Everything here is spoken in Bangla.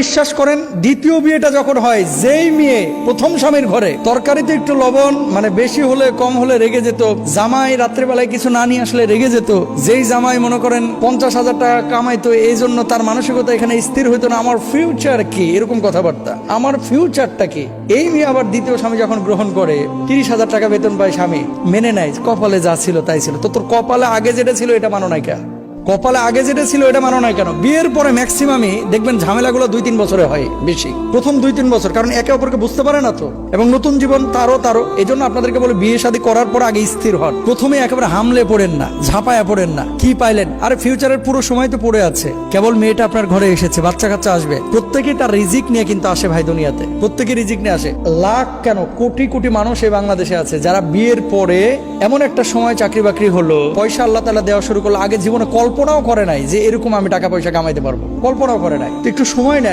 বিশ্বাস করেন, দ্বিতীয় বিয়েটা যখন হয়, যেই মেয়ে প্রথম স্বামীর ঘরে তরকারিতে একটু লবণ মানে বেশি হলে কম হলে রেগে যেত, জামাই রাত্রেবেলায় কিছু না নিয়ে আসলে রেগে যেত, যেই জামাই মনে করেন 50,000 টাকা কামাইতো, এই জন্য তার মানসিকতা এখানে স্থির হইতো না, আমার ফিউচার কি, এরকম কথাবার্তা, আমার ফিউচারটা কি। এই মেয়ে আবার দ্বিতীয় স্বামী যখন গ্রহণ করে, 30,000 টাকা বেতন পায় স্বামী, মেনে নেয়, কপালে যা ছিল তাই ছিল। তো তোর কপালে আগে যেটা ছিল এটা মানো নাই কেন? কপালে আগে যেটা ছিল এটা মানো নাই কেন? বিয়ের পরে ম্যাক্সিমামই দেখবেন ঝামেলাগুলো 2-3 বছরে হয় বেশি, প্রথম 2-3 বছর, কারণ একে অপরকে বুঝতে পারে না তো, এবং নতুন জীবন তারও। এই জন্য আপনাদেরকে বলে বিয়ে শাদী করার পর আগে স্থির হন। প্রথমে একেবারে হামলে পড়েন না, ঝাঁপায়া পড়েন না। কি পাইলেন? আরে ফিউচারের পুরো সময় তো পড়ে আছে, কেবল মেয়েটা আপনার ঘরে এসেছে, বাচ্চা কাচ্চা আসবে, প্রত্যেকেই তার রিজিক নিয়ে কিন্তু আসে ভাই দুনিয়াতে, প্রত্যেকে রিজিক নিয়ে আসে। লাখ কেন কোটি কোটি মানুষ এই বাংলাদেশে আছে যারা বিয়ের পরে এমন একটা সময় চাকরি বাকরি হলো, পয়সা আল্লাহ তাআলা দেওয়া শুরু করলো, আগে জীবনে কল্পনাও করে নাই যে এরকম আমি টাকা পয়সা কামাইতে পারবো, কল্পনাও করে নাই। তো একটু সময় নেন।